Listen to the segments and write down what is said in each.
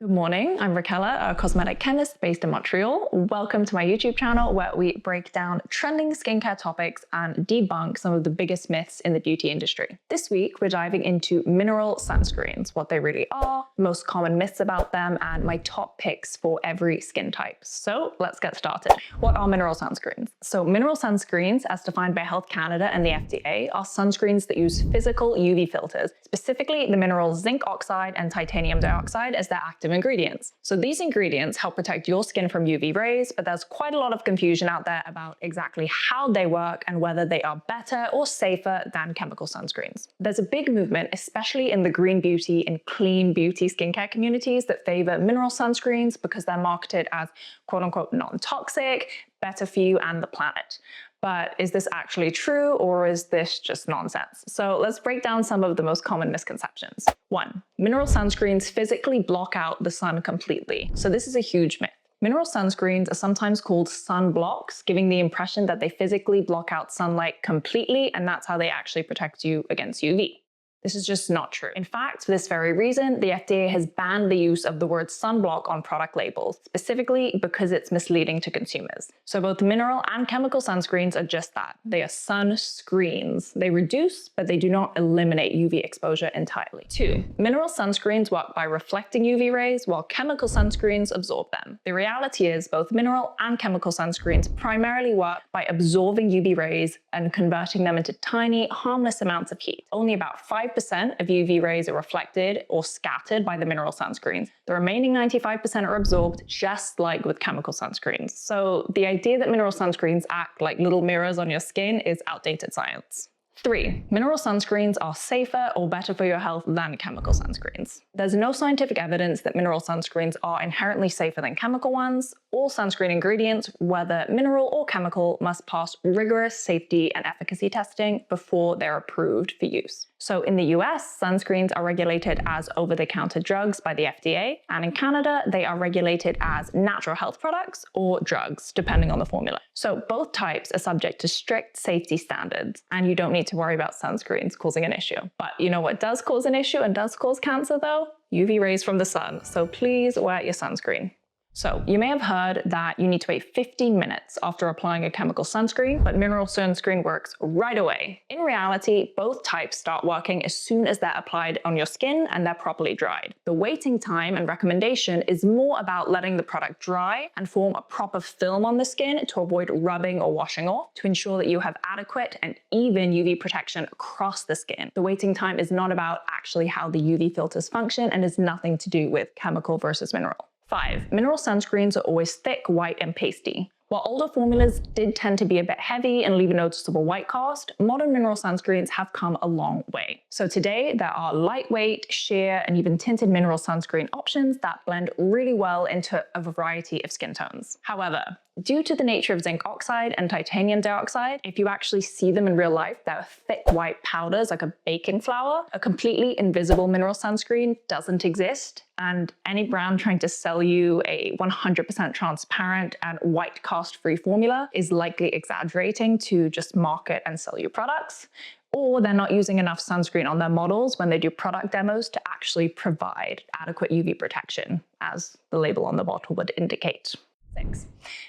Good morning, I'm Raquella, a cosmetic chemist based in Montreal. Welcome to my YouTube channel where we break down trending skincare topics and debunk some of the biggest myths in the beauty industry. This week, we're diving into mineral sunscreens, what they really are, most common myths about them, and my top picks for every skin type. So let's get started. What are mineral sunscreens? So mineral sunscreens, as defined by Health Canada and the FDA, are sunscreens that use physical UV filters, specifically the minerals zinc oxide and titanium dioxide as their active ingredients. So these ingredients help protect your skin from UV rays, but there's quite a lot of confusion out there about exactly how they work and whether they are better or safer than chemical sunscreens. There's a big movement, especially in the green beauty and clean beauty skincare communities, that favor mineral sunscreens because they're marketed as quote unquote non-toxic, better for you and the planet. But is this actually true, or is this just nonsense? So let's break down some of the most common misconceptions. 1. Mineral sunscreens physically block out the sun completely. So this is a huge myth. Mineral sunscreens are sometimes called sunblocks, giving the impression that they physically block out sunlight completely, and that's how they actually protect you against UV. This is just not true. In fact, for this very reason, the FDA has banned the use of the word sunblock on product labels, specifically because it's misleading to consumers. So both mineral and chemical sunscreens are just that. They are sunscreens. They reduce, but they do not eliminate UV exposure entirely. 2. Mineral sunscreens work by reflecting UV rays, while chemical sunscreens absorb them. The reality is both mineral and chemical sunscreens primarily work by absorbing UV rays and converting them into tiny, harmless amounts of heat. Only about 5% of UV rays are reflected or scattered by the mineral sunscreens. The remaining 95% are absorbed, just like with chemical sunscreens. So the idea that mineral sunscreens act like little mirrors on your skin is outdated science. 3. Mineral sunscreens are safer or better for your health than chemical sunscreens. There's no scientific evidence that mineral sunscreens are inherently safer than chemical ones. All sunscreen ingredients, whether mineral or chemical, must pass rigorous safety and efficacy testing before they're approved for use. So in the US, sunscreens are regulated as over-the-counter drugs by the FDA, and in Canada, they are regulated as natural health products or drugs, depending on the formula. So both types are subject to strict safety standards, and you don't need to worry about sunscreens causing an issue. But you know what does cause an issue and does cause cancer though? UV rays from the sun. So please wear your sunscreen. So you may have heard that you need to wait 15 minutes after applying a chemical sunscreen, but mineral sunscreen works right away. In reality, both types start working as soon as they're applied on your skin and they're properly dried. The waiting time and recommendation is more about letting the product dry and form a proper film on the skin to avoid rubbing or washing off, to ensure that you have adequate and even UV protection across the skin. The waiting time is not about actually how the UV filters function and has nothing to do with chemical versus mineral. 5. Mineral sunscreens are always thick, white, and pasty. While older formulas did tend to be a bit heavy and leave a noticeable white cast, modern mineral sunscreens have come a long way. So today, there are lightweight, sheer, and even tinted mineral sunscreen options that blend really well into a variety of skin tones. However, due to the nature of zinc oxide and titanium dioxide, if you actually see them in real life, they're thick white powders like a baking flour. A completely invisible mineral sunscreen doesn't exist, and any brand trying to sell you a 100% transparent and white cast-free formula is likely exaggerating to just market and sell you products, or they're not using enough sunscreen on their models when they do product demos to actually provide adequate UV protection, as the label on the bottle would indicate. 6.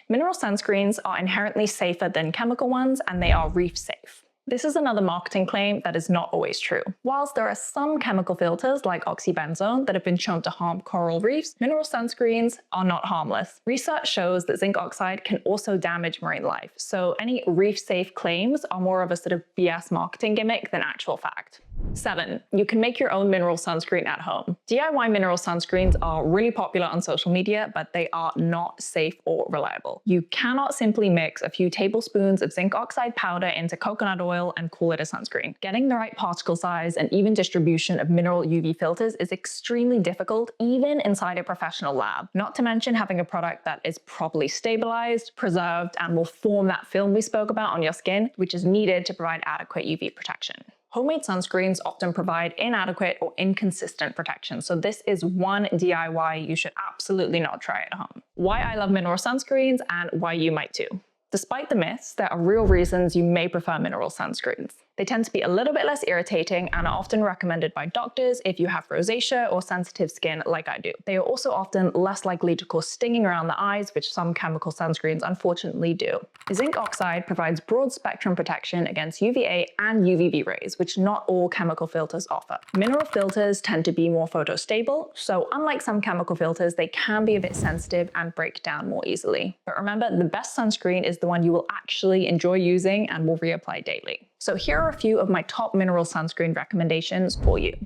Mineral sunscreens are inherently safer than chemical ones, and they are reef safe. This is another marketing claim that is not always true. Whilst there are some chemical filters like oxybenzone that have been shown to harm coral reefs, mineral sunscreens are not harmless. Research shows that zinc oxide can also damage marine life, so any reef-safe claims are more of a sort of BS marketing gimmick than actual fact. 7. You can make your own mineral sunscreen at home. DIY mineral sunscreens are really popular on social media, but they are not safe or reliable. You cannot simply mix a few tablespoons of zinc oxide powder into coconut oil and call it a sunscreen. Getting the right particle size and even distribution of mineral UV filters is extremely difficult, even inside a professional lab. Not to mention having a product that is properly stabilized, preserved, and will form that film we spoke about on your skin, which is needed to provide adequate UV protection. Homemade sunscreens often provide inadequate or inconsistent protection, so this is one DIY you should absolutely not try at home. Why I love mineral sunscreens and why you might too. Despite the myths, there are real reasons you may prefer mineral sunscreens. They tend to be a little bit less irritating and are often recommended by doctors if you have rosacea or sensitive skin like I do. They are also often less likely to cause stinging around the eyes, which some chemical sunscreens unfortunately do. Zinc oxide provides broad spectrum protection against UVA and UVB rays, which not all chemical filters offer. Mineral filters tend to be more photostable, so unlike some chemical filters, they can be a bit sensitive and break down more easily. But remember, the best sunscreen is the one you will actually enjoy using and will reapply daily. So here are a few of my top mineral sunscreen recommendations for you.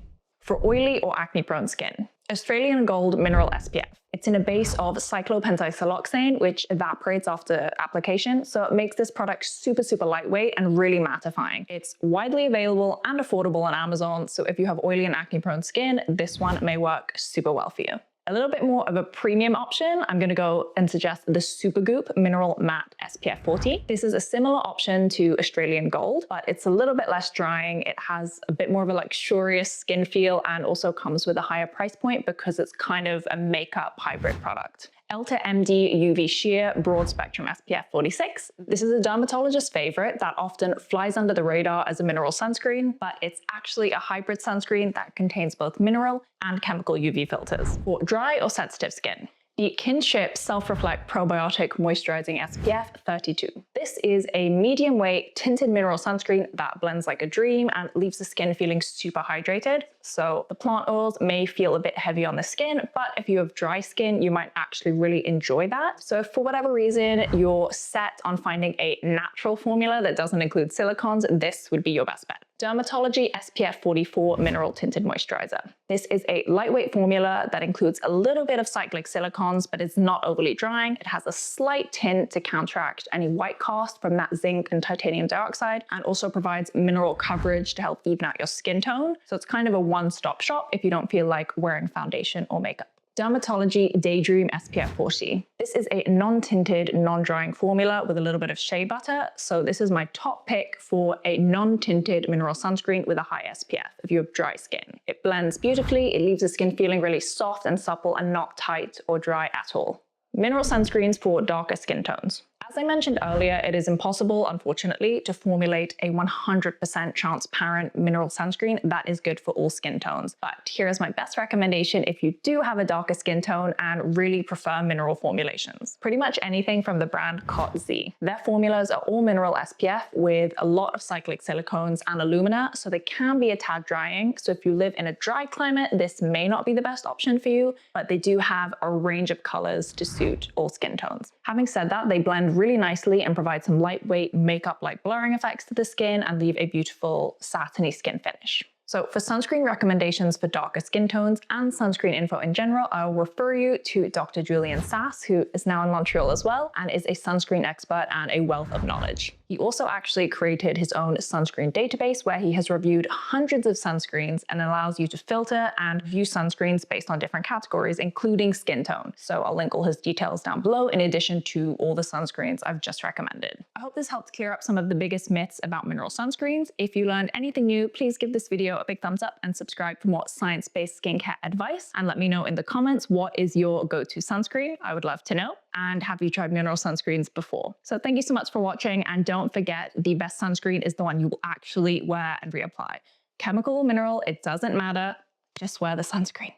For oily or acne-prone skin, Australian Gold Mineral SPF. It's in a base of cyclopentasiloxane, which evaporates after application, so it makes this product super lightweight and really mattifying. It's widely available and affordable on Amazon, so if you have oily and acne-prone skin, this one may work super well for you. A little bit more of a premium option, I'm going to go and suggest the Supergoop Mineral Matte SPF 40. This is a similar option to Australian Gold, but it's a little bit less drying. It has a bit more of a luxurious skin feel and also comes with a higher price point because it's kind of a makeup hybrid product. EltaMD UV Sheer Broad Spectrum SPF 46. This is a dermatologist's favorite that often flies under the radar as a mineral sunscreen, but it's actually a hybrid sunscreen that contains both mineral and chemical UV filters for dry or sensitive skin. The Kinship Self-Reflect Probiotic Moisturizing SPF 32. This is a medium weight tinted mineral sunscreen that blends like a dream and leaves the skin feeling super hydrated. So the plant oils may feel a bit heavy on the skin, but if you have dry skin, you might actually really enjoy that. So if for whatever reason you're set on finding a natural formula that doesn't include silicones, this would be your best bet. DRMTLGY SPF 44 Mineral Tinted Moisturizer. This is a lightweight formula that includes a little bit of cyclic silicones, but it's not overly drying. It has a slight tint to counteract any white cast from that zinc and titanium dioxide, and also provides mineral coverage to help even out your skin tone. So it's kind of a one-stop shop if you don't feel like wearing foundation or makeup. DRMTLGY Day Dream SPF 40. This is a non-tinted, non-drying formula with a little bit of shea butter. So this is my top pick for a non-tinted mineral sunscreen with a high SPF if you have dry skin. It blends beautifully, it leaves the skin feeling really soft and supple and not tight or dry at all. Mineral sunscreens for darker skin tones. As I mentioned earlier, it is impossible, unfortunately, to formulate a 100% transparent mineral sunscreen that is good for all skin tones. But here is my best recommendation if you do have a darker skin tone and really prefer mineral formulations. Pretty much anything from the brand CotZ. Their formulas are all mineral SPF with a lot of cyclic silicones and alumina, so they can be a tad drying. So if you live in a dry climate, this may not be the best option for you, but they do have a range of colors to suit all skin tones. Having said that, they blend really nicely and provide some lightweight makeup-like blurring effects to the skin and leave a beautiful satiny skin finish. So for sunscreen recommendations for darker skin tones and sunscreen info in general, I'll refer you to Dr. Julian Sass, who is now in Montreal as well, and is a sunscreen expert and a wealth of knowledge. He also actually created his own sunscreen database where he has reviewed hundreds of sunscreens and allows you to filter and view sunscreens based on different categories, including skin tone. So I'll link all his details down below in addition to all the sunscreens I've just recommended. I hope this helped clear up some of the biggest myths about mineral sunscreens. If you learned anything new, please give this video a big thumbs up and subscribe for more science-based skincare advice. And let me know in the comments, what is your go-to sunscreen? I would love to know. And have you tried mineral sunscreens before? So thank you so much for watching, and don't forget, the best sunscreen is the one you will actually wear and reapply. Chemical or mineral, it doesn't matter, just wear the sunscreen.